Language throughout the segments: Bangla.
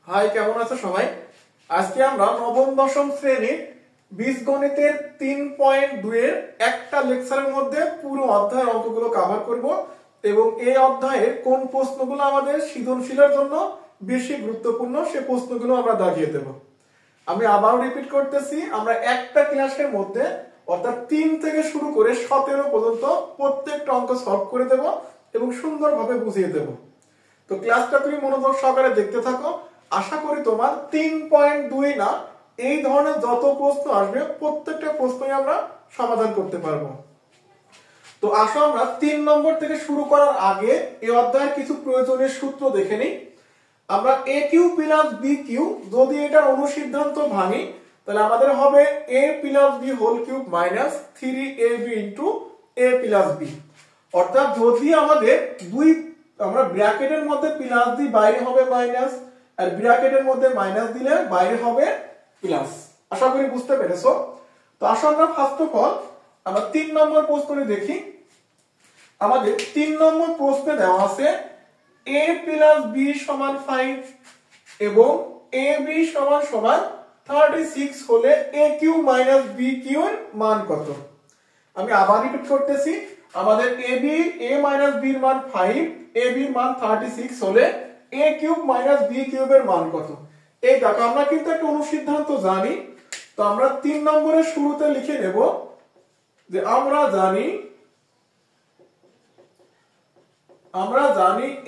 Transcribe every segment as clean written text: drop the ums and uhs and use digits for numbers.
হাই, কেমন আছো সবাই? আজকে আমরা নবম দশম শ্রেণীর বীজগণিতের 3.2 এর একটা লেকচারের মধ্যে পুরো অধ্যায়ের অঙ্কগুলো কভার করব এবং এই অধ্যায়ের কোন প্রশ্নগুলো আমাদের সৃজনশীলের জন্য বেশি গুরুত্বপূর্ণ সে প্রশ্নগুলো আমরা দেখিয়ে দেব। আমি আবারও রিপিট করতেছি, আমরা একটা ক্লাসের মধ্যে অর্থাৎ 3 থেকে শুরু করে 17 পর্যন্ত প্রত্যেকটা অঙ্ক সলভ করে দেব এবং সুন্দরভাবে বুঝিয়ে দেব। তো ক্লাসটা তুমি মনোযোগ সহকারে দেখতে থাকো। আশা করি তোমার 3.2 না, এই ধরনের যত প্রশ্ন আসবে প্রত্যেকটা প্রশ্নই আমরা সমাধান করতে পারবো। তো আসো আমরা 3 নম্বর থেকে শুরু করার আগে এই অধ্যায়ের কিছু প্রয়োজনীয় সূত্র দেখে নিই। আমরা a cube plus b cube যদি এটার অনুসিদ্ধান্ত ভাঙি তাহলে আমাদের হবে a plus b whole cube minus 3ab into a plus b। অর্থাৎ যদি আমাদের আমরা ব্র্যাকেটের মধ্যে প্লাস দিই বাইরে হবে মাইনাস, আর ব্র্যাকেটের মধ্যে মাইনাস দিলে বাইরে হবে প্লাস। আশা করি বুঝতে পেরেছো। তো আসো আমরা ফার্স্ট অফ অল আমরা 3 নম্বর প্রশ্নটি দেখি। আমাদের 3 নম্বর প্রশ্নে দেওয়া আছে a প্লাস b সমান 5 এবং ab সমান সমান 36 হলে a cube minus b cube এর মান কত? আমি আবার রিপিট করতেছি, আমাদের a মাইনাস b এর মান 5, ab এর মান 36 হলে a cube minus b cube এর মান কত? এই দেখো আমরা কিন্তু একটা অনুসিদ্ধান্ত জানি। তো আমরা 3 নম্বরের শুরুতে লিখে নেব যে আমরা জানি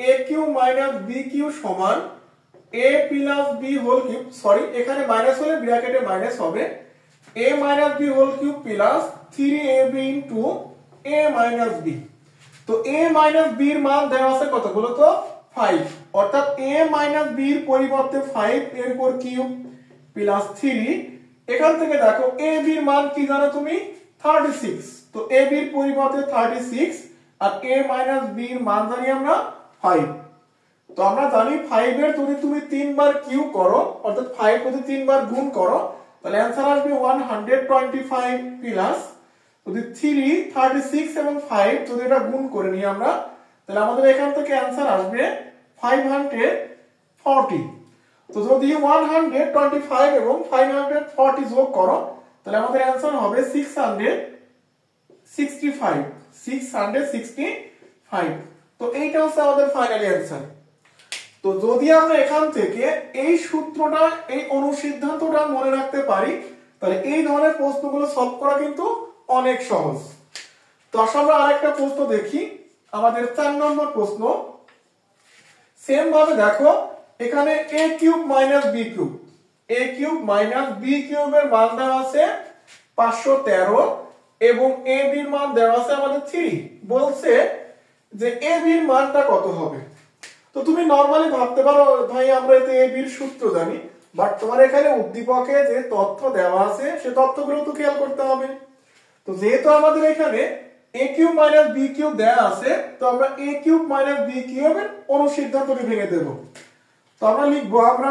a cube minus b cube সমান a plus b whole cube, sorry এখানে মাইনাস হলে ব্র্যাকেটে মাইনাস হবে, a minus b whole cube plus 3ab into a minus b। তো a মাইনাস b এর মান দেওয়া আছে কত বলো তো? 5। অর্থাৎ a মাইনাস b এর পরিবর্তে 5 এর উপর কিউব প্লাস 3। এখান থেকে দেখো a b এর মান কি জানো তুমি? 36। তো a b এর পরিবর্তে 36 আর a মাইনাস b এর মান জানি আমরা 5। তো আমরা জানি 5 এর যদি তুমি 3 বার কিউব করো অর্থাৎ 5 যদি 3 বার গুণ করো তাহলে आंसर আসবে 125 প্লাস যদি 3 36 এবং 5 যদি এটা গুণ করে নিই আমরা তাহলে আমাদের এখান থেকে आंसर আসবে 540। তো যদি 125 এবং 540 যোগ করো তাহলে আমাদের आंसर হবে 665। তো এইটা হচ্ছে আমাদের ফাইনাল आंसर। তো যদি আমরা এখান থেকে এই সূত্রটা এই অনুসিদ্ধান্তটা মনে রাখতে পারি তাহলে এই ধরনের প্রশ্নগুলো সলভ করা কিন্তু অনেক সহজ। তো আসলে আমরা আরেকটা প্রশ্ন দেখি, আমাদের 4 নম্বর প্রশ্ন। সেম ভাবে দেখো এখানে a cube minus b cube, a cube minus b কিউবের মান দেওয়া আছে 513 এবং ab এর মান দেওয়া আছে আমাদের 3। বলছে যে ab এর মানটা কত হবে? তো তুমি নরমালি ভাবতে পারো ভাই আমরা এতে ab এর সূত্র জানি, বাট তোমার এখানে উদ্দীপকে যে তথ্য দেওয়া আছে সে তথ্যগুলো তো খেয়াল করতে হবে। তো যেহেতু আমাদের এখানে a cube minus b cube দেওয়া আছে তো আমরা a কিউব মাইনাস b কিউবের অনুসিদ্ধান্তটি ভেঙে দেব। তো আমরা লিখব আমরা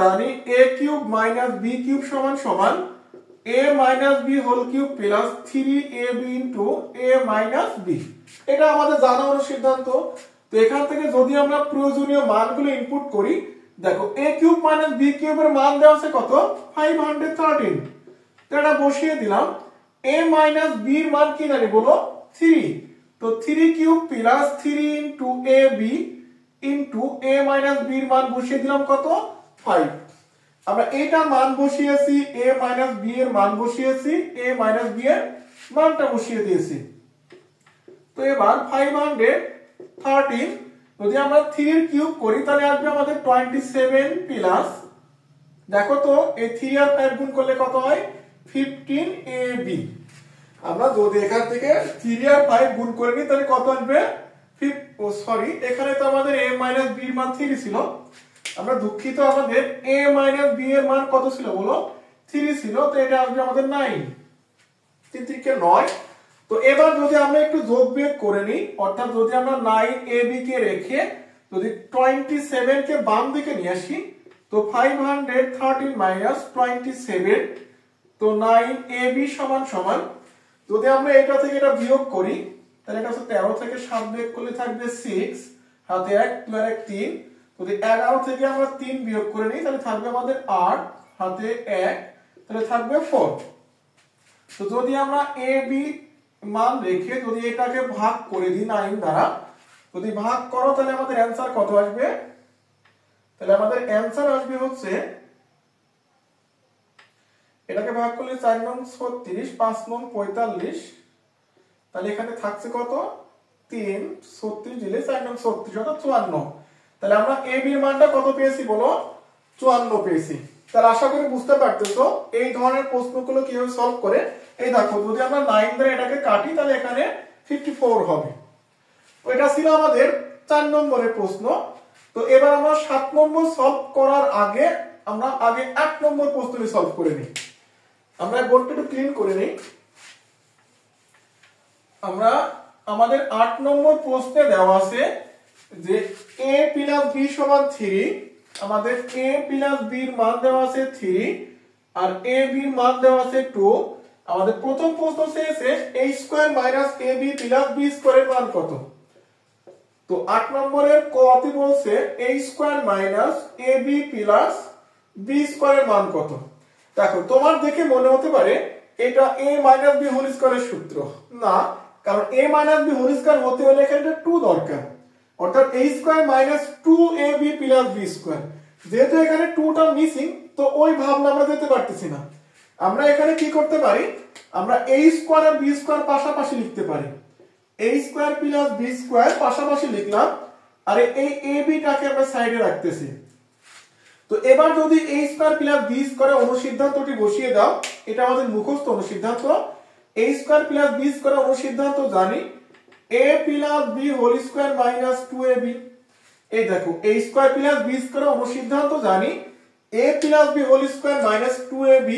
জানি a cube minus b cube সমান সমান a minus b whole cube plus 3ab into a minus b। এটা আমাদের জানা অনুসিদ্ধান্ত। তো এখান থেকে যদি আমরা প্রয়োজনীয় মানগুলো ইনপুট করি, দেখো a কিউব মাইনাস b কিউবের মান দেওয়া আছে কত? 513। তো এটা বসিয়ে দিলাম। a মাইনাস b এর মান কি জানি বলো? 3। তো 3 cube plus 3 into ab into a minus b এর মান বসিয়ে দিলাম কত? 5। আমরা এটা মান বসিয়েছি, a মাইনাস b এর মান বসিয়েছি, a মাইনাস b এর মানটা বসিয়ে দিয়েছি। তো এবার 513 যদি আমরা 3 এর কিউব করি তাহলে আসবে আমাদের 27 প্লাস, দেখো তো এই 3 আর 5 গুণ করলে কত হয়? 15ab। আমরা যদি এখান থেকে 3 আর 5 গুণ করে নিই তাহলে কত আসবে? সরি এখানে তো আমাদের a মাইনাস b এর মান 3 ছিল, আমরা দুঃখিত, আমাদের a মাইনাস b এর মান কত ছিল বলো? 3 ছিল। তো এটা আসবে আমাদের 9, 3 3 9। তো এবার যদি আমরা একটু যোগ বিয়োগ করে নিই অর্থাৎ যদি আমরা 9ab কে রেখে যদি 27 কে বাম দিকে নিয়ে আসি তো 513 মাইনাস 27, তো 9ab সমান সমান যদি আমরা এটা থেকে এটা বিয়োগ করি তাহলে এটা হচ্ছে 13 থেকে 7 বিয়োগ করলে থাকবে 6 হাতে 1 2 আর 1 3, যদি 11 থেকে আমরা 3 বিয়োগ করে নিই তাহলে থাকবে আমাদের 8, হাতে 1, তাহলে থাকবে 4। তো যদি আমরা a b মান রেখে যদি এটাকে ভাগ করে দিই 9 দ্বারা, যদি ভাগ করো তাহলে আমাদের অ্যানসার কত আসবে? তাহলে আমাদের অ্যানসার আসবে হচ্ছে, এটাকে ভাগ করলে 4 নং 36, 5 নং 45, তাহলে এখানে থাকছে কত? 3, 36 দিলে 4 নং 36 অর্থাৎ 54। তাহলে আমরা a b এর মানটা কত পেয়েছি বলো? 54 পেয়েছি। তাহলে আশা করি বুঝতে পারতেছো এই ধরনের প্রশ্নগুলো কিভাবে সলভ করে। এই দেখো, যদি আমরা 9 দ্বারা এটাকে কাটি তাহলে এখানে 54 হবে। তো এটা ছিল আমাদের 4 নম্বরের প্রশ্ন। তো এবার আমরা 7 নম্বর সলভ করার আগে আমরা আগে 8 নম্বর প্রশ্নটি সলভ করে নিই। আমরা বোর্ডটা একটু ক্লিন করে নিই। আমরা আমাদের 8 নম্বর প্রশ্নে দেওয়া আছে যে a প্লাস b সমান 3, আমাদের a প্লাস b এর মান দেওয়া আছে 3 আর a b এর মান দেওয়া আছে 2। আমাদের প্রথম প্রশ্ন চেয়েছে a square minus ab plus b স্কয়ারের মান কত। তো 8 নম্বরের কতে বলছে a square minus ab plus b স্কয়ারের মান কত। দেখো, তোমার দেখে মনে হতে পারে এটা a মাইনাস b হোল স্কয়ারের সূত্র না, কারণ a minus b whole square হতে হলে এখানে 2 দরকার, অর্থাৎ a square minus 2ab plus b square. যেহেতু এখানে 2টা মিসিং, তো ওই ভাবনা আমরা দিতে পারতেছি না। আমরা এখানে কি করতে পারি, আমরা a স্কয়ার আর b স্কয়ার পাশাপাশি লিখতে পারি। a square plus b square পাশাপাশি লিখলাম, আর এই ab টাকে আমরা সাইডে রাখতেছি। তো এবার যদি a স্কয়ার প্লাস b স্কয়ারের অনুসিদ্ধান্তটি বসিয়ে দাও, এটা আমাদের মুখস্থ অনুসিদ্ধান্ত। a স্কয়ার প্লাস b স্কয়ারের অনুসিদ্ধান্ত জানি a plus b whole square minus 2ab। এই দেখো, a স্কয়ার প্লাস b স্কয়ারের অনুসিদ্ধান্ত জানি a plus b whole square minus 2ab,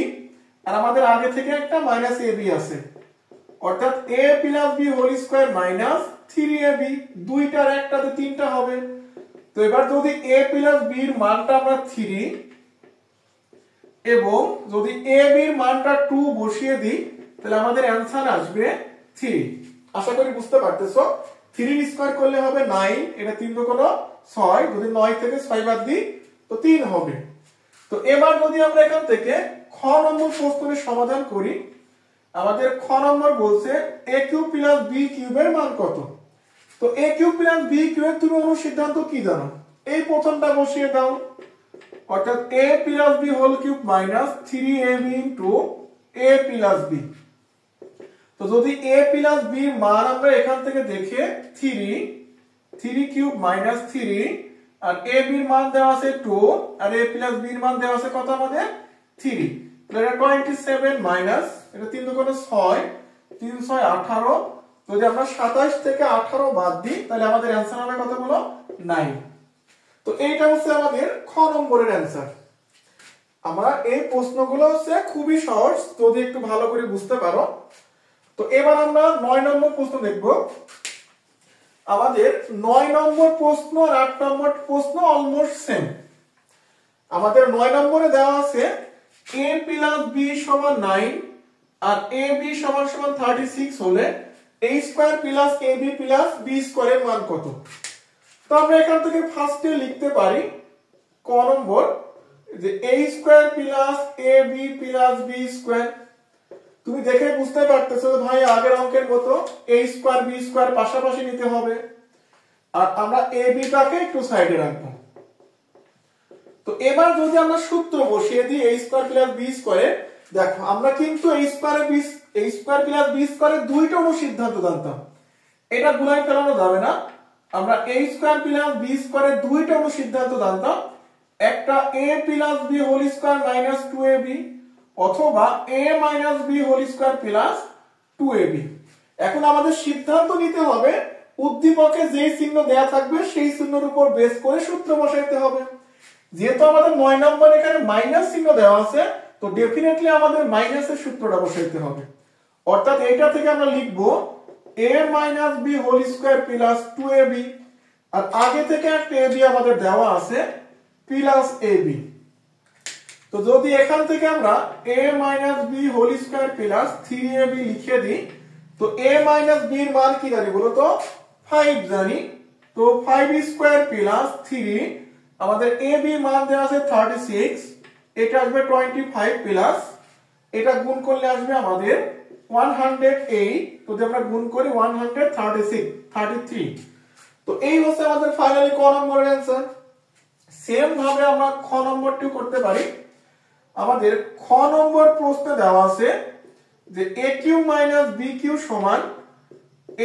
আর আমাদের আগে থেকে একটা মাইনাস ab আছে, অর্থাৎ a plus b whole square minus 3ab। দুইটার একটাতে তিনটা হবে। তো এবার যদি a প্লাস b এর মানটা আমরা 3 এবং যদি ab এর মানটা 2 বসিয়ে দিই তাহলে আমাদের অ্যানসার আসবে 3। আশা করি বুঝতে পারতেছো। 3 এর স্কয়ার করলে হবে 9, এটা 3 দুগুণ 6, যদি 9 থেকে 6 বাদ দিই তো 3 হবে। তো এবার যদি আমরা এখান থেকে খ নম্বর প্রশ্নের সমাধান করি, আমাদের খ নম্বর বলছে a কিউব প্লাস b কিউবের মান কত। তো a কিউব প্লাস b কিউবের তুমি অনুসিদ্ধান্ত কি জানো? এই প্রথমটা বসিয়ে দাও, অর্থাৎ a plus b whole cube minus 3ab into a plus b। তো যদি a প্লাস b এর মান আমরা এখান থেকে দেখে 3 কিউব মাইনাস 3 আর a b এর মান দেওয়া আছে 2 আর a প্লাস b এর মান দেওয়া আছে কত আমাদের 3, তাহলে এটা 27 মাইনাস এটা 3 দুগুণ 6, 3 6 18। যদি আমরা 27 থেকে 18 বাদ দিই তাহলে আমাদের অ্যানসার হবে কত বলো? 9। তো এইটা হচ্ছে আমাদের খ নম্বরের অ্যানসার। আমরা এই প্রশ্নগুলো হচ্ছে খুবই সহজ, যদি একটু ভালো করে বুঝতে পারো। তো এবার আমরা 9 নম্বর প্রশ্ন দেখব। আমাদের 9 নম্বর প্রশ্ন আর 8 নম্বর প্রশ্ন অলমোস্ট সেম। আমাদের 9 নম্বরে দেওয়া আছে a প্লাস b সমান 9 আর ab সমান সমান 36 হলে a square plus ab plus b স্কয়ারের মান কত। তো আমরা এখান থেকে ফার্স্টে লিখতে পারি ক নম্বর যে a square plus ab plus b square. তুমি দেখে বুঝতে পারতেছো ভাই আগের অঙ্কের মতো a স্কয়ার b স্কয়ার পাশাপাশি নিতে হবে, আর আমরা ab টাকে একটু সাইডে রাখবো। তো এবার যদি আমরা সূত্র বসিয়ে দিই a স্কয়ার প্লাস b স্কয়ারে, দেখো আমরা কিন্তু a স্কয়ার প্লাস b স্কয়ারের দুইটা অনুসিদ্ধান্ত জানতাম, এটা গুণায় ফেলানো যাবে না। আমরা a স্কয়ার প্লাস b স্কয়ারের দুইটা অনুসিদ্ধান্ত জানতাম, একটা a plus b whole square minus 2ab অথবা a minus b whole square plus 2ab। এখন আমাদের সিদ্ধান্ত নিতে হবে উদ্দীপকে যেই চিহ্ন দেয়া থাকবে সেই চিহ্নের উপর বেস করে সূত্র বসাইতে হবে। যেহেতু আমাদের 9 নম্বর এখানে মাইনাস চিহ্ন দেওয়া আছে, তো ডেফিনেটলি আমাদের মাইনাসের সূত্রটা বসাইতে হবে। অর্থাৎ এইটা থেকে আমরা লিখব a minus b whole square plus 2ab, আর আগে থেকে একটা ab আমাদের দেওয়া আছে প্লাস ab। তো যদি এখান থেকে আমরা a minus b whole square plus 3ab লিখে দিই, তো a মাইনাস b এর মান কি জানি বলো তো? 5 জানি। তো তো 5 স্কয়ার প্লাস 3 আমাদের এ বি মান দেওয়া আছে 36, এটা আসবে 25 প্লাস এটা গুণ করলে আসবে আমাদের 108, তো যদি আমরা গুণ করি 133। তো এই হচ্ছে আমাদের ফাইনালি ক নম্বরের অ্যানসার। সেম ভাবে আমরা খ নম্বরটি করতে পারি। আমাদের খ নম্বর প্রশ্নে দেওয়া আছে যে a cube minus b cube সমান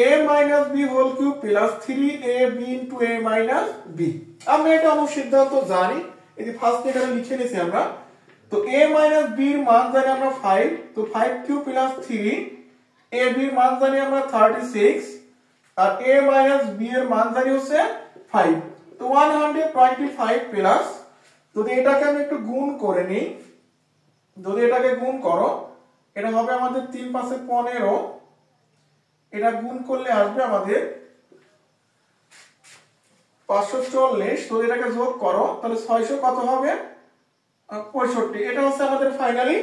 a minus b whole cube plus 3ab into a minus b। আমরা এটা অনুসিদ্ধান্ত জানি, এই যে ফার্স্ট এখানে লিখে নিয়েছি আমরা। তো a মাইনাস b এর মান জানি আমরা 5, তো 5 কিউব প্লাস 3 ab এর মান জানি আমরা 36 আর a মাইনাস b এর মান জানি হচ্ছে 5, তো 125 প্লাস যদি এটাকে আমি একটু গুণ করে নিই, যদি এটাকে গুণ করো এটা হবে আমাদের 3 5 15, এটা গুণ করলে আসবে আমাদের 540, যদি এটাকে যোগ করো তাহলে 600 কত হবে 65। এটা হচ্ছে আমাদের ফাইনালি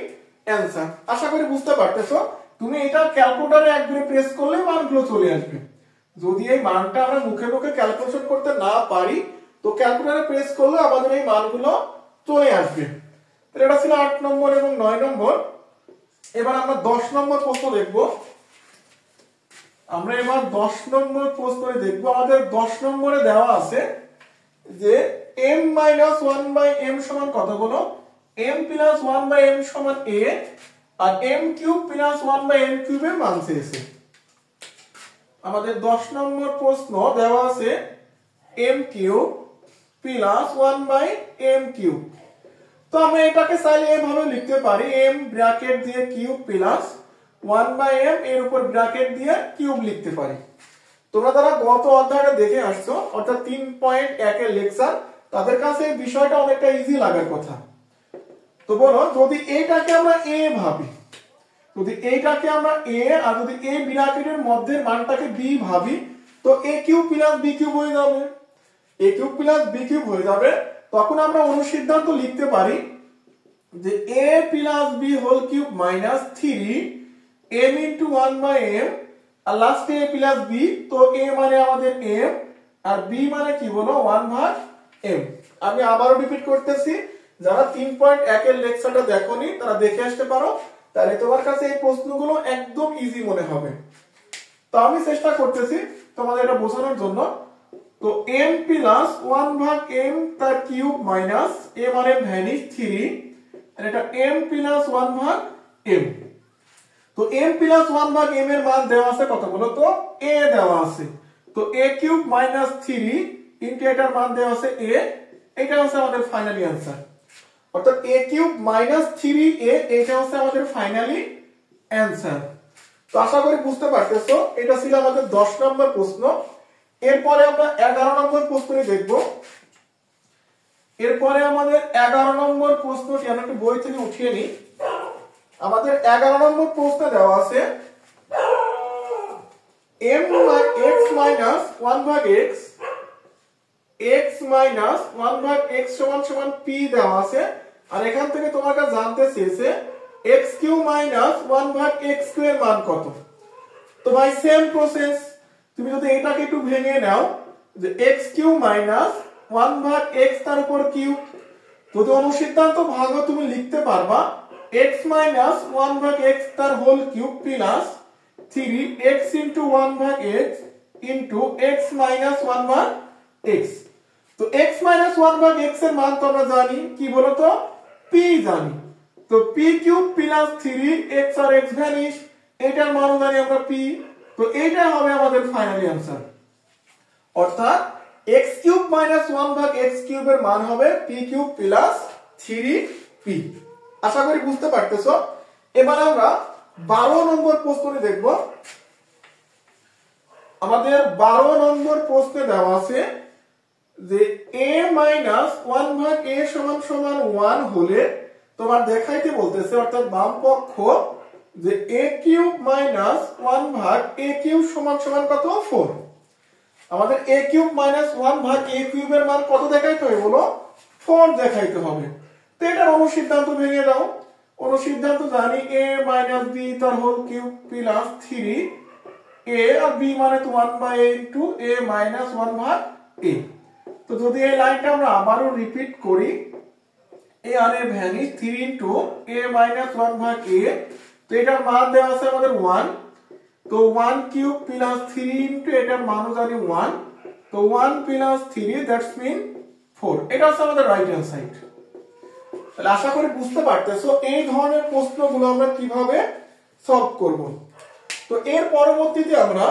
অ্যানসার। আশা করি বুঝতে পারতেছো। তুমি এটা ক্যালকুলেটরে একবারে প্রেস করলে মানগুলো চলে আসবে। যদি এই মানটা আমরা মুখে মুখে ক্যালকুলেশন করতে না পারি তো ক্যালকুলেটরে প্রেস করলে আমাদের এই মানগুলো চলে আসবে। তাহলে এটা ছিল 8 নম্বর এবং 9 নম্বর। এবার আমরা 10 নম্বর প্রশ্ন দেখব। আমরা এবার 10 নম্বর প্রশ্নে দেখব। আমাদের 10 নম্বরে দেওয়া আছে যে m মাইনাস 1/m সমান কত বলো, m প্লাস 1/m সমান a আর m কিউব প্লাস 1/m কিউবের মান চেয়েছে। আমাদের 10 নম্বর প্রশ্ন দেওয়া আছে m cube plus 1/m cube. তো আমরা এটাকে চাইলে এভাবে লিখতে পারি m ব্র্যাকেট দিয়ে কিউব প্লাস 1/m এর উপর ব্র্যাকেট দিয়ে কিউব লিখতে পারি। তোমরা যারা গত অধ্যায়টা দেখে আসছো অর্থাৎ 3.1 এর লেকচার, তাদের কাছে এই বিষয়টা অনেকটা ইজি লাগার কথা। তো বলো যদি এইটাকে আমরা a ভাবি, যদি এইটাকে আমরা a আর যদি a ব্র্যাকেটের মধ্যে মানটাকে b ভাবি তো a cube plus b cube হয়ে যাবে, a cube plus b cube হয়ে যাবে। তখন আমরা অনুসিদ্ধান্ত লিখতে পারি যে a plus b whole cube minus 3m into 1/m আর লাস্টে a প্লাস b, তো a মানে আমাদের m আর b মানে কি বলো 1/m। আমি আবারও রিপিট করতেছি, যারা 3.1 এর লেকচারটা দেখোনি তারা দেখে আসতে পারো, তাহলে তোমার কাছে এই প্রশ্নগুলো একদম ইজি মনে হবে। তো আমি চেষ্টা করতেছি তোমাদের এটা বোঝানোর জন্য। তো m প্লাস 1/m তার কিউব মাইনাস a মানে ভ্যানিশ 3 আর এটা m প্লাস 1/m। তো m প্লাস 1/m এর মান দেওয়া আছে কত বলো তো a দেওয়া আছে, তো a কিউব মাইনাস 3 ইনটু এটার মান দেওয়া আছে a। এটা হচ্ছে আমাদের ফাইনালি आंसर, অর্থাৎ a কিউব মাইনাস 3a এটা হচ্ছে আমাদের ফাইনালি आंसर। তো আশা করি বুঝতে পারতেছো। এটা ছিল আমাদের 10 নম্বর প্রশ্ন। এরপরে আমরা 11 নম্বর প্রশ্নটি দেখব। এরপরে আমাদের 11 নম্বর প্রশ্নটি আমরা একটু বই থেকে উঠিয়ে নিই। আমাদের 11 নম্বর প্রশ্নে দেওয়া আছে x minus 1/x x minus 1/x সমান সমান p দেওয়া আছে আর এখান থেকে তোমার কাছে জানতে চেয়েছে x কিউব মাইনাস 1/x এর মান কত। তো ভাই সেম প্রসেস, তুমি যদি এটাকে একটু ভেঙে নাও যে x কিউব মাইনাস 1/x তার উপর কিউব, যদি অনুসিদ্ধান্ত ভাগ তুমি লিখতে পারবা x মাইনাস 1/x তার whole cube plus 3x into 1/x into x minus 1/x। তো x মাইনাস 1/x এর মান তো আমরা জানি কি বলতো p জানি, তো p কিউব প্লাস 3x আর x ভ্যানিশ এটার মান জানি আমরা p। তো এটা হবে আমাদের ফাইনালি आंसर, অর্থাৎ x কিউব মাইনাস 1/x কিউবের মান হবে p কিউব প্লাস 3p। আশা করি বুঝতে পারতেছো। এবার আমরা 12 নম্বর প্রশ্নটি দেখব। আমাদের 12 নম্বর প্রশ্নে দেওয়া আছে যে a মাইনাস 1/a সমান সমান 1 হলে তোমার দেখাইতে বলতেছে, অর্থাৎ বাম পক্ষ যে a cube minus 1/a cube সমান সমান কত 4। আমাদের a কিউব মাইনাস 1/a কিউবের মান কত দেখাইতে হবে বলো 4 দেখাইতে হবে। তো এটা অনুসিদ্ধান্ত ভেঙে দাও। অনুসিদ্ধান্ত জানি a মাইনাস b তার হোল কিউব প্লাস 3a আর b মানে তো 1/a into a minus 1/a এ। তো যদি এই লাইনটা আমরা আবারও রিপিট করি, এ আর এ ভ্যানিশ 3 ইনটু a মাইনাস 1 ভাগ a, তো এটার মান দেওয়া আছে আমাদের 1, তো 1 কিউব প্লাস 3 ইনটু এটার মানও জানি 1, তো 1 প্লাস 3 দ্যাটস মিন 4। এটা হচ্ছে আমাদের রাইট হ্যান্ড সাইড। তাহলে আশা করি বুঝতে পারতেছো এই ধরনের প্রশ্নগুলো আমরা কিভাবে সলভ করব। তো এর পরবর্তীতে আমরা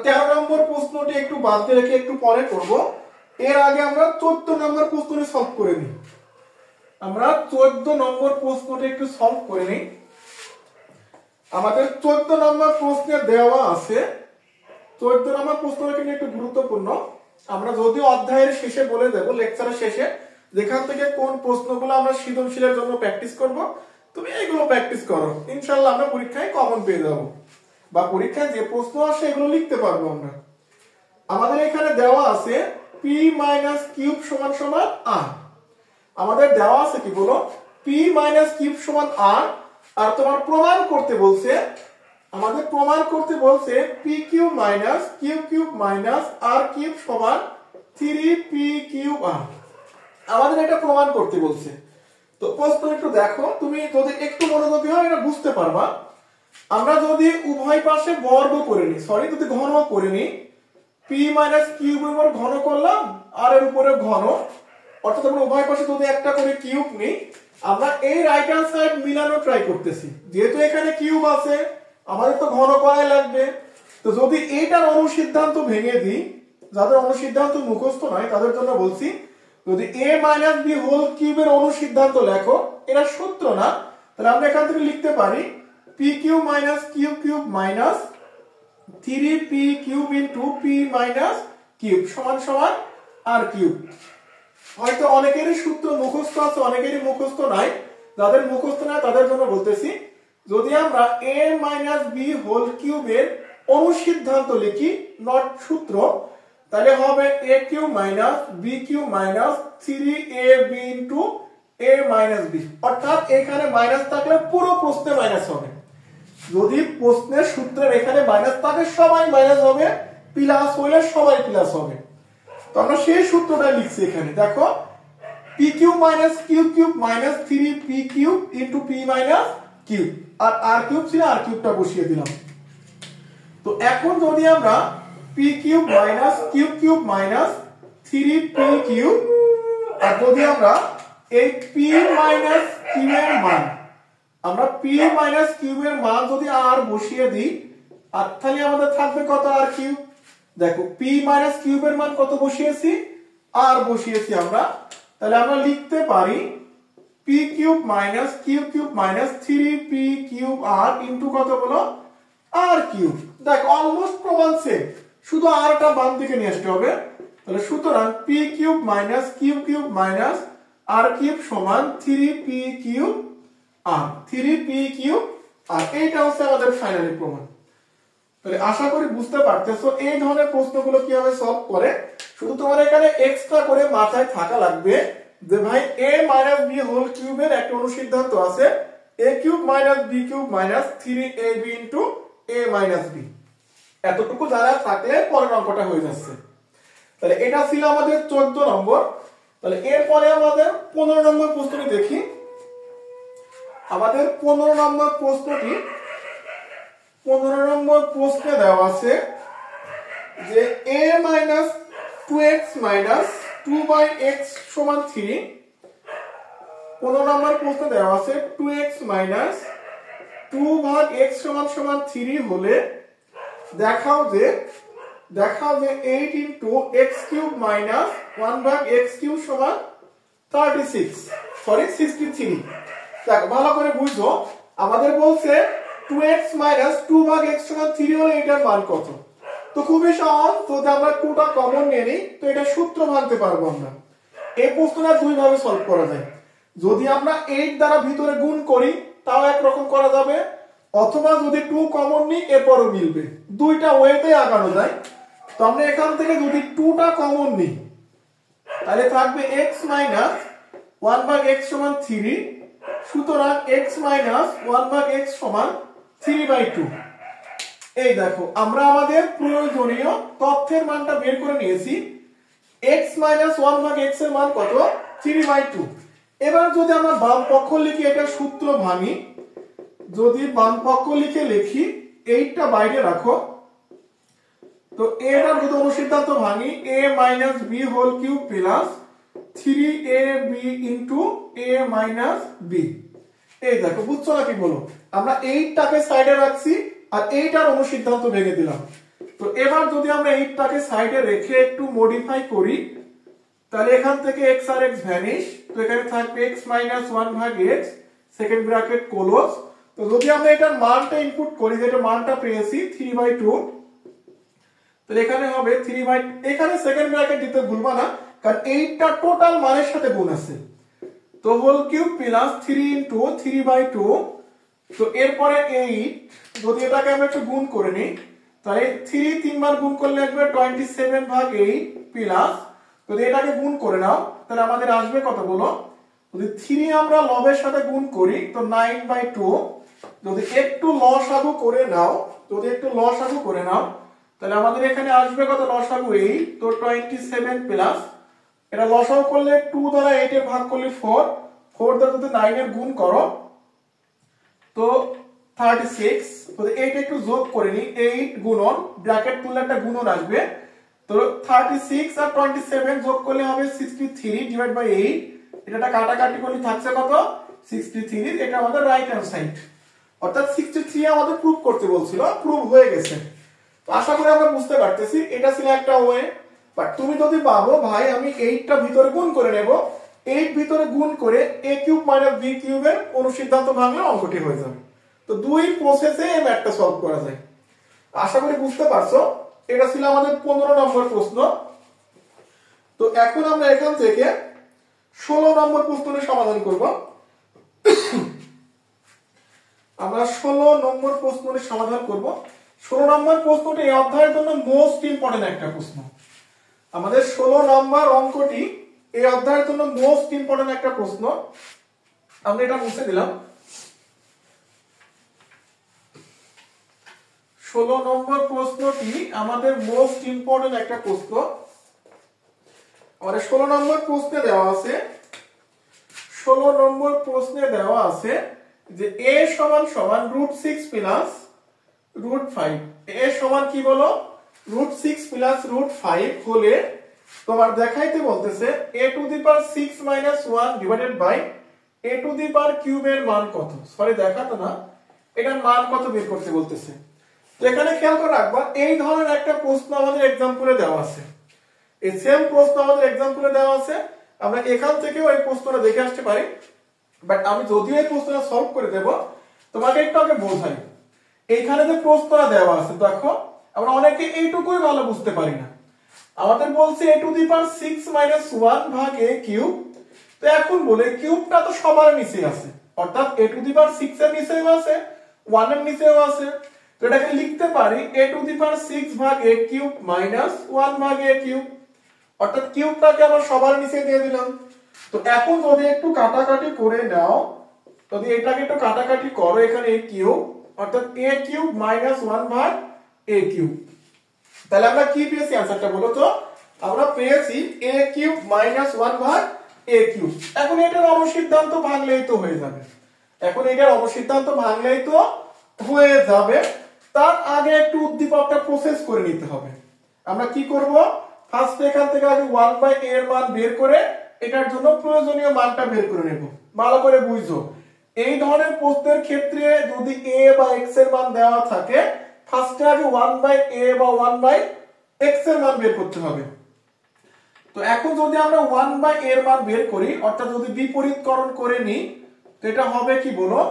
13 নম্বর প্রশ্নটি একটু বাদ দিয়ে রেখে একটু পরে করব। এর আগে আমরা 14 নম্বর প্রশ্নটি সলভ করে নিই। আমরা 14 নম্বর প্রশ্নটি একটু সলভ করে নিই। আমাদের 14 নম্বর প্রশ্নে দেওয়া আছে, 14 নম্বর প্রশ্নটা কিন্তু একটু গুরুত্বপূর্ণ। আমরা যদিও অধ্যায়ের শেষে বলে দেব, লেকচারের শেষে, যেখান থেকে কোন প্রশ্নগুলো আমরা সৃজনশীলের জন্য প্র্যাকটিস করব, তুমি এইগুলো প্র্যাকটিস করো, ইনশাআল্লাহ আমরা পরীক্ষায় কমন পেয়ে যাব, বা পরীক্ষায় যে প্রশ্ন আসে এগুলো লিখতে পারবো আমরা। আমাদের এখানে দেওয়া আছে p মাইনাস কিউব সমান সমান r। আমাদের দেওয়া আছে কি বলো, p মাইনাস কিউব সমান r, আর তোমার প্রমাণ করতে বলছে, আমাদের প্রমাণ করতে বলছে p cube minus cube cube minus r cube সমান 3p কিউব r। আমাদের এটা প্রমাণ করতে বলছে। তো প্রশ্ন একটু দেখো, তুমি যদি একটু মনোযোগী হও এটা বুঝতে পারবা। আমরা যদি উভয় পাশে বর্গ করে নিই, সরি যদি ঘন করে নিই, p মাইনাস কিউব এর ঘন করলাম আর এর উপরে ঘন, অর্থাৎ আমরা উভয় পাশে যদি একটা করে কিউব নিই, আমরা এই রাইট হ্যান্ড সাইড মিলানো ট্রাই করতেছি। যেহেতু এখানে কিউব আছে আমাদের তো ঘন করাই লাগবে। তো যদি এইটার অনুসিদ্ধান্ত ভেঙে দিই, যাদের অনুসিদ্ধান্ত মুখস্থ নয় তাদের জন্য বলছি, যদি a মাইনাস b হোল কিউবের অনুসিদ্ধান্ত লেখো, এটা সূত্র না, তাহলে আমরা এখান থেকে লিখতে পারি p cube minus cube cube minus 3p cube into p minus cube সমান সমান r কিউব। হয়তো অনেকেরই সূত্র মুখস্থ আছে, অনেকেরই মুখস্থ নাই। যাদের মুখস্থ নাই তাদের জন্য বলতেছি, যদি আমরা a মাইনাস b হোল কিউবের অনুসিদ্ধান্ত লিখি, নট সূত্র, তাহলে হবে a cube minus b cube minus 3ab into a minus b। অর্থাৎ এখানে মাইনাস থাকলে পুরো প্রশ্নে মাইনাস হবে। যদি প্রশ্নের সূত্রের এখানে মাইনাস থাকে সবাই মাইনাস হবে, প্লাস হলে সবাই প্লাস হবে। তো আমরা সেই সূত্রটা লিখছি এখানে, দেখো p cube minus cube cube minus 3p cube into p minus cube, আর r কিউব ছিল r কিউবটা বসিয়ে দিলাম। তো এখন যদি আমরা p cube minus cube cube minus 3p cube, আর যদি আমরা এই p মাইনাস কিউবের মান, আমরা p মাইনাস কিউবের মান যদি r বসিয়ে দিই, আর তাহলে আমাদের থাকবে কত r কিউব। দেখো p মাইনাস কিউবের মান কত বসিয়েছি, r বসিয়েছি আমরা, তাহলে আমরা লিখতে পারি p cube minus cube cube minus 3p cube r into কত বলো, r কিউব। দেখো অলমোস্ট প্রমাণ সেম, শুধু rটা বাম দিকে নিয়ে আসতে হবে। তাহলে সুতরাং p cube minus cube cube minus r cube সমান 3p cube r, 3p cube আর এইটা হচ্ছে আমাদের ফাইনালি প্রমাণ। তাহলে আশা করি বুঝতে পারতেছো এই ধরনের প্রশ্নগুলো কিভাবে সলভ করে। শুধু তোমার এখানে এক্সট্রা করে মাথায় থাকা লাগবে যে ভাই a মাইনাস b হোল কিউবের একটা অনুসিদ্ধান্ত আছে, a cube minus b cube minus 3ab into a minus b। এতটুকু জানা থাকলে পরের অঙ্কটা হয়ে যাচ্ছে। তাহলে এটা ছিল আমাদের 14 নম্বর। তাহলে এরপরে আমাদের 15 নম্বর প্রশ্নটি দেখি। আমাদের 15 নম্বর প্রশ্নটি, 15 নম্বর প্রশ্নে দেওয়া আছে যে a minus 2x minus 2/x সমান 3। 15 নম্বর প্রশ্নে দেওয়া আছে 2x মাইনাস 2 ভাগ x সমান সমান 3 হলে দেখাও যে 8 ইনটু x কিউব মাইনাস 1 ভাগ x কিউব সমান 63। দেখো ভালো করে বুঝো, আমাদের বলছে 2x মাইনাস 2 ভাগ x সমান 3 হলে এটার মান কত। তো খুবই সহজ, যদি আমরা 2টা কমন নিয়ে নিই তো এটা সূত্র ভাঙতে পারবো আমরা। এই প্রশ্নটা দুই ভাবে সলভ করা যায়। যদি আমরা 8 দ্বারা ভিতরে গুণ করি তাও একরকম করা যাবে, অথবা যদি 2 কমন নিই এরপরও মিলবে, দুইটা ওয়েতে আগানো যায়। তো আমরা এখান থেকে যদি 2টা কমন নিই তাহলে থাকবে x মাইনাস 1 ভাগ x সমান 3, সুতরাং x মাইনাস 1 ভাগ x সমান 3/2। এই দেখো আমরা আমাদের প্রয়োজনীয় তথ্যের মানটা বের করে নিয়েছি। x - 1 ভাগ x এর মান কত? 3/2। এবার যদি আমরা বাম পক্ষ লিখে এটা সূত্র ভাঙি, যদি বাম পক্ষ লিখি, এইটা বাইরে রাখো, তো এটার যদি অনুসিদ্ধান্ত ভাঙি a - b whole cube plus 3ab into a - b। এই দেখো বুঝছো না কি বলো, আমরা এইটাকে সাইডে রাখছি আর এইটার অনুসিদ্ধান্ত ভেঙে দিলাম। তো এবার যদি আমরা এইটাকে সাইডে রেখে একটু মডিফাই করি, তাহলে এখান থেকে x আর x ভ্যানিশ, তো এখানে থাকবে x - 1 ভাগ x সেকেন্ড ব্র্যাকেট ক্লোজ। তো যদি আমরা এটার মানটা ইনপুট করি, যেটা মানটা পেয়েছি 3/2, তাহলে এখানে হবে 3/, এখানে সেকেন্ড ব্র্যাকেট দিতে ভুলবা না, কারণ এইটা টোটাল মানের সাথে গুণ আছে। তো হোল কিউব প্লাস 3 ইনটু 3/2। তো এরপরে 8, যদি এটাকে আমরা একটু গুণ করে নিই, তাহলে 3 তিনবার গুণ করলে আসবে 27 ভাগ 8 প্লাস, যদি এটাকে গুণ করে নাও তাহলে আমাদের আসবে কত বলো, যদি 3 আমরা লবের সাথে গুণ করি তো 9/2। যদি একটু লসাগু করে নাও, তাহলে আমাদের এখানে আসবে কত লসাগু 8, তো 27 প্লাস, এটা লসাগু করলে 2 দ্বারা 8 এর ভাগ করলে 4 দ্বারা যদি 9 এর গুণ করো তো 36। তো এইটা একটু যোগ করে নি, 8 গুণন ব্র্যাকেট তুললে একটা গুণন আসবে, তো 36 আর 27 যোগ করলে হবে 63 ডিভাইড বাই 8। এটা কাটাকাটি করলে থাকছে কত 63। এটা আমাদের রাইট হ্যান্ড সাইড, অর্থাৎ 63 আমাদের প্রুফ করতে বলছিল, প্রুফ হয়ে গেছে। তো আশা করি আমরা বুঝতে পারতেছি, এটা ছিল একটা ওয়ে। বাট তুমি যদি ভাবো ভাই আমি 8টা ভিতরে গুণ করে নেব, 8 ভিতরে গুণ করে a কিউব মাইনাস b কিউবের অনুসিদ্ধান্ত ভাঙলে অঙ্কটি হয়ে যাবে। তো দুই প্রসেসে এই ম্যাথটা সলভ করা যায়। আশা করি বুঝতে পারছো। এটা ছিল আমাদের 15 নম্বর প্রশ্ন। তো এখন আমরা এখান থেকে 16 নম্বর প্রশ্নের সমাধান করব। আমরা 16 নম্বর প্রশ্নের সমাধান করব। 16 নম্বর প্রশ্নটি এই অধ্যায়ের জন্য মোস্ট ইম্পর্টেন্ট একটা প্রশ্ন। আমাদের 16 নম্বর অঙ্কটি এই অধ্যায়ের জন্য মোস্ট ইম্পর্টেন্ট একটা প্রশ্ন। আমরা এটা মুছে দিলাম। 16 নম্বর প্রশ্নটি আমাদের মোস্ট ইম্পর্টেন্ট একটা প্রশ্ন। আমাদের 16 নম্বর প্রশ্নে দেওয়া আছে, 16 নম্বর প্রশ্নে দেওয়া আছে যে a সমান সমান √6 প্লাস √5। a সমান কি বলো, √6 প্লাস √5 হলে তোমার দেখাইতে বলতেছে a to the power 6 minus 1 divided by a to the power cube এর মান কত। সরি দেখাতো না, এটার মান কত বের করতে বলতেছে। তো এখানে খেয়াল করে রাখবা, এই ধরনের একটা প্রশ্ন আমাদের এক্সাম্পলে দেওয়া আছে, এই সেম প্রশ্ন আমাদের এক্সাম্পলে দেওয়া আছে। আমরা এখান থেকেও এই প্রশ্নটা দেখে আসতে পারি, বাট আমি যদিও এই প্রশ্নটা সলভ করে দেব, তোমাকে একটু আগে বোঝাই। এইখানে যে প্রশ্নটা দেওয়া আছে দেখো, আমরা অনেকে এইটুকুই ভালো বুঝতে পারি না। আমাদের বলছে a to the power 6 minus 1 ভাগ a কিউব। তো এখন বলে কিউবটা তো সবার নিচে আছে, অর্থাৎ a টু দি পাওয়ার 6 এর নিচেও আছে, 1 এর নিচেও আছে। তো এটাকে লিখতে পারি a টু দি পাওয়ার 6 ভাগ a কিউব মাইনাস 1 ভাগ a কিউব, অর্থাৎ কিউবটাকে আমরা সবার নিচে দিয়ে দিলাম। তো এখন যদি একটু কাটাকাটি করে নাও, যদি এটাকে একটু কাটাকাটি করো, এখানে a কিউব অর্থাৎ a কিউব মাইনাস 1 ভাগ a কিউব, তাহলে আমরা কি পেয়েছি आंसरটা বলো তো, আমরা পেয়েছি a কিউব মাইনাস 1 ভাগ a কিউব। এখন এটার অনুসিদ্ধান্ত ভাঙলেই তো হয়ে যাবে, তার আগে একটু উদ্দীপকটা প্রসেস করে নিতে হবে। আমরা কি করব, ফার্স্ট এখান থেকে আগে 1/a এর মান বের করে এটার জন্য প্রয়োজনীয় মানটা বের করে নেব। ভালো করে বুঝো, এই ধরনের প্রশ্নের ক্ষেত্রে যদি a বা x এর মান দেওয়া থাকে, ফার্স্টে আগে 1/a বা 1/x এর মান বের করতে হবে। তো এখন যদি আমরা 1/a এর মান বের করি, অর্থাৎ যদি বিপরীতকরণ করে নিই, তো এটা হবে কি বলো,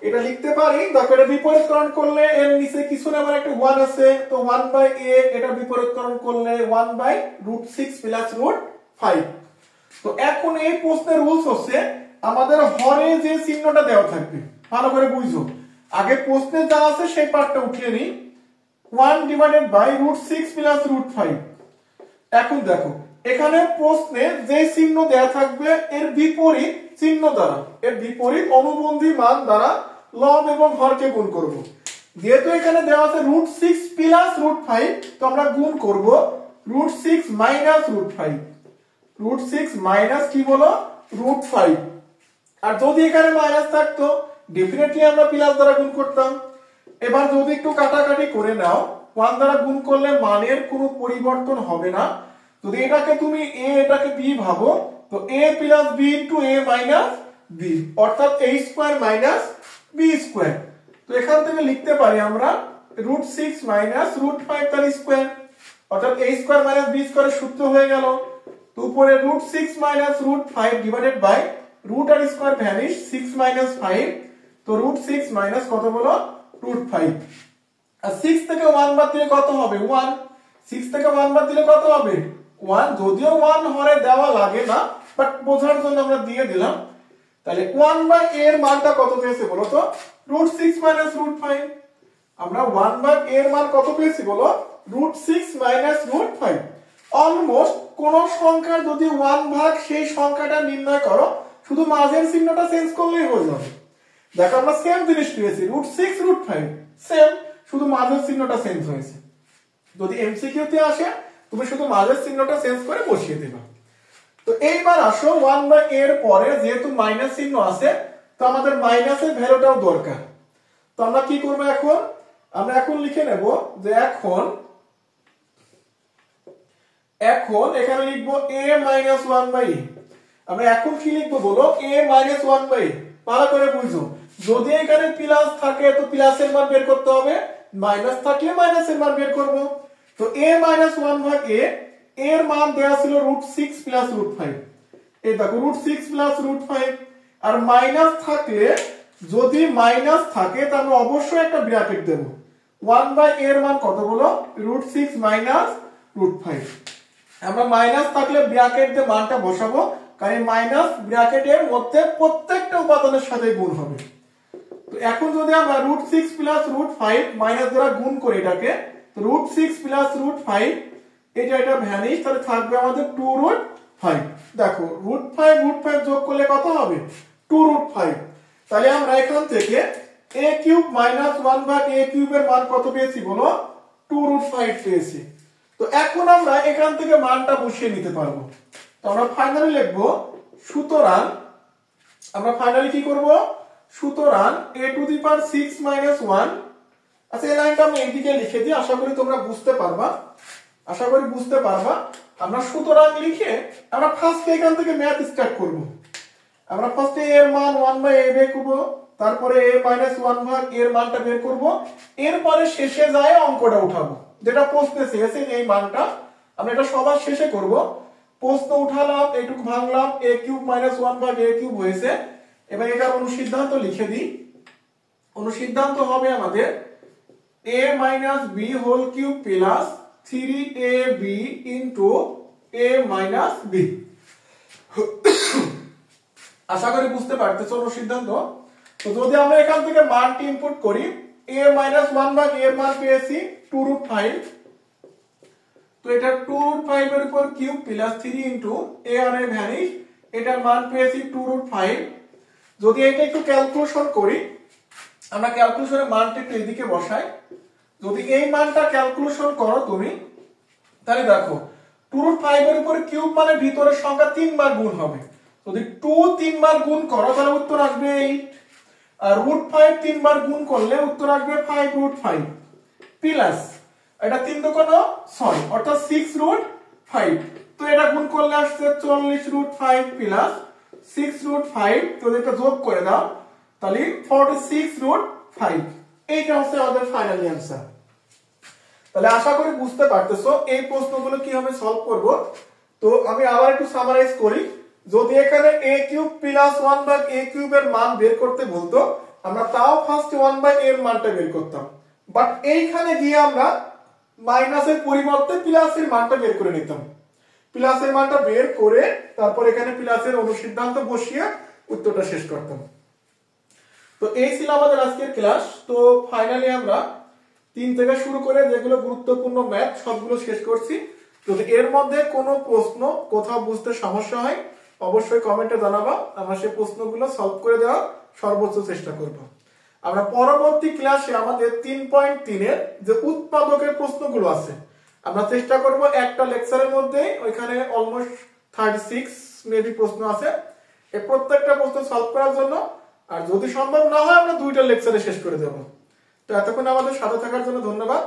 এটা লিখতে পারি দেখো, এটা বিপরীতকরণ করলে এর নিচে কিছু না, আমার একটা 1 আছে, তো 1/a এটা বিপরীতকরণ করলে 1/√6 প্লাস √5। তো এখন এই প্রশ্নের রুলস হচ্ছে আমাদের হরে যে চিহ্নটা দেওয়া থাকবে, ভালো করে বুঝো, আগে প্রশ্নে যা আছে সেই পার্টটা উঠিয়ে নিই, 1 ডিভাইডেড বাই √6 প্লাস √5। এখন দেখো এখানে প্রশ্নে যে চিহ্ন দেয়া থাকবে এর বিপরীত চিহ্ন দ্বারা, এর বিপরীত অনুবন্ধী মান দ্বারা লব এবং হরকে গুণ করব। যেহেতু এখানে দেওয়া আছে √6 প্লাস √5, তো আমরা গুণ করব √6 মাইনাস √5, √6 মাইনাস কি বলো √5। আর যদি এখানে মাইনাস থাকতো ডেফিনেটলি আমরা প্লাস দ্বারা গুণ করতাম। এবার যদি একটু কাটাকাটি করে নাও, 1 দ্বারা গুণ করলে মানের কোনো পরিবর্তন হবে না। যদি এটাকে তুমি a এটাকে b ভাবো, তো a plus b into a minus b, অর্থাৎ a square minus b square. তো এখান থেকে লিখতে পারি আমরা √6 মাইনাস √5 তার স্কয়ার, অর্থাৎ a স্কয়ার মাইনাস b স্কয়ারের সূত্র হয়ে গেল। তো উপরে √6 মাইনাস √5 ডিভাইডেড বাই রুট আর স্কয়ার ভ্যানিশ 6 মাইনাস 5, তো √6 মাইনাস কত বলো √5। আর 6 থেকে 1 বাদ দিলে কত হবে 1, 6 থেকে 1 বাদ দিলে কত হবে 1, যদিও 1 হরে দেওয়া লাগে না বাট বোঝার জন্য আমরা দিয়ে দিলাম। তাহলে 1 বাই a এর মানটা কত পেয়েছে বলো তো √6 মাইনাস √5। আমরা 1 বাই a এর মান কত পেয়েছি বলো √6 মাইনাস √5। অলমোস্ট কোন সংখ্যার যদি 1 ভাগ সেই সংখ্যাটা নির্ণয় করো, শুধু মাঝের চিহ্নটা চেঞ্জ করলেই হয়ে যাবে। দেখো আমরা সেম জিনিস পেয়েছি √6 √5 সেম, শুধু মাঝের চিহ্নটা চেঞ্জ হয়েছে। যদি এমসিকিউ তে আসে তুমি শুধু মাঝের চিহ্নটা চেঞ্জ করে বসিয়ে দেবা। তো এইবার আসো 1 বাই a এর পরে যেহেতু মাইনাস চিহ্ন আছে, তো আমাদের মাইনাসের ভ্যালুটাও দরকার। তো আমরা কি করব এখন, আমরা এখন লিখে নেব যে এখন এখানে লিখব a মাইনাস 1 বাই a। আমরা এখন কি লিখবো বলো a মাইনাস 1 বাই a। ভালো করে বুঝো, যদি এখানে প্লাস থাকে তো প্লাসের মান বের করতে হবে, মাইনাস থাকলে মাইনাসের মান বের করব। তো a মাইনাস 1 ভাগ a এর মান দেয়া ছিল √6 প্লাস √5। এই দেখো √6 প্লাস √5, আর মাইনাস থাকলে যদি মাইনাস থাকে তাহলে আমরা অবশ্যই একটা ব্র্যাকেট দেব। 1 বাই a এর মান কত বলো √6 মাইনাস √5। আমরা মাইনাস থাকলে ব্র্যাকেট দিয়ে মানটা বসাবো, কারণ মাইনাস ব্র্যাকেটের মধ্যে প্রত্যেকটা উপাদানের সাথে গুণ হবে। তো এখন যদি আমরা √6 প্লাস √5 মাইনাস দ্বারা গুণ করি এটাকে, তো √6 প্লাস √5 এটা ভ্যানিশ, তাহলে থাকবে আমাদের 2√5। দেখো √5 যোগ করলে কত হবে 2√5। তাহলে আমরা এখান থেকে a কিউব মাইনাস 1 ভাগ a কিউবের মান কত পেয়েছি বলো 2√5 পেয়েছি। তো এখন আমরা এখান থেকে মানটা বসিয়ে নিতে পারবো। তো আমরা ফাইনালি লিখবো সুতরাং আমরা ফাইনালি কি করব, সুতরাং a to the power 6 minus 1। আচ্ছা এই লাইনটা আমি এইদিকে লিখে দিই, আশা করি তোমরা বুঝতে পারবা, আমরা সুতরাং লিখে আমরা ফার্স্টে এখান থেকে ম্যাথ স্টার্ট করব। আমরা ফার্স্টে a এর মান 1 বাই a বের করব, তারপরে a মাইনাস 1 ভাগ a এর মানটা বের করব, এরপরে শেষে যায় অঙ্কটা উঠাবো, যেটা প্রশ্নে চেয়েছে এই মানটা আমরা এটা সবার শেষে করব। প্রশ্ন উঠালাম, এইটুকু ভাঙলাম, a কিউব মাইনাস 1 ভাগ a কিউব হয়েছে। এবার এটার অনুসিদ্ধান্ত লিখে দিই। অনুসিদ্ধান্ত হবে আমাদের a minus b whole cube plus 3ab into a minus b। আশা করি বুঝতে পারতেছো অনুসিদ্ধান্ত। তো যদি আমরা এখান থেকে মানটি ইনপুট করি, a মাইনাস 1 ভাগ a এর মান পেয়েছি 2√5, তো এটা 2√5 এর উপর কিউব প্লাস 3 ইনটু a আর a ভ্যানিশ, এটার মান পেয়েছি 2√5। যদি এটা একটু ক্যালকুলেশন করি, আমরা ক্যালকুলেশনের মানটা একটু এদিকে বসাই। যদি এই মানটা ক্যালকুলেশন করো তুমি, তাহলে দেখো 2√5 এর উপর কিউব মানে ভিতরের সংখ্যা 3 বার গুণ হবে। যদি 2 3 বার গুণ করো তাহলে উত্তর আসবে 8, আর √5 3 বার গুণ করলে উত্তর আসবে 5√5 প্লাস এটা 3 দুগুণ 6 অর্থাৎ 6√5। তো এটা গুণ করলে আসছে 40√5 প্লাস 6√5, তো এটা যোগ করে দাও তাহলে 46√5। এইটা হচ্ছে আমাদের ফাইনাল অ্যানসার। তাহলে আশা করি বুঝতে পারতেছো এই প্রশ্নগুলো কিভাবে সলভ করব। তো আমি আবার একটু সামারাইজ করি। যদি এখানে a কিউব প্লাস 1 ভাগ a কিউবের মান বের করতে বলতো, আমরা তাও ফার্স্ট 1 বাই a এর মানটা বের করতাম, বাট এইখানে গিয়ে আমরা মাইনাসের পরিবর্তে প্লাসের মানটা বের করে নিতাম। প্লাসের মানটা বের করে তারপর এখানে প্লাসের অনুসিদ্ধান্ত বসিয়ে উত্তরটা শেষ করতাম। তো এই ছিল আমাদের আজকের ক্লাস। তো ফাইনালি আমরা 3 থেকে শুরু করে যেগুলো গুরুত্বপূর্ণ ম্যাথ সবগুলো শেষ করছি। যদি এর মধ্যে কোনো প্রশ্ন কোথাও বুঝতে সমস্যা হয় অবশ্যই কমেন্টে জানাবা, আমরা সেই প্রশ্নগুলো সলভ করে দেওয়ার সর্বোচ্চ চেষ্টা করব। আমরা পরবর্তী ক্লাসে আমাদের 3.3 এর যে উৎপাদকের প্রশ্নগুলো আছে আমরা চেষ্টা করব একটা লেকচারের মধ্যে, ওইখানে অলমোস্ট 36 মেবি প্রশ্ন আছে, এই প্রত্যেকটা প্রশ্ন সলভ করার জন্য। আর যদি সম্ভব না হয় আমরা দুইটা লেকচারে শেষ করে দেব। তো এতক্ষণ আমাদের সাথে থাকার জন্য ধন্যবাদ।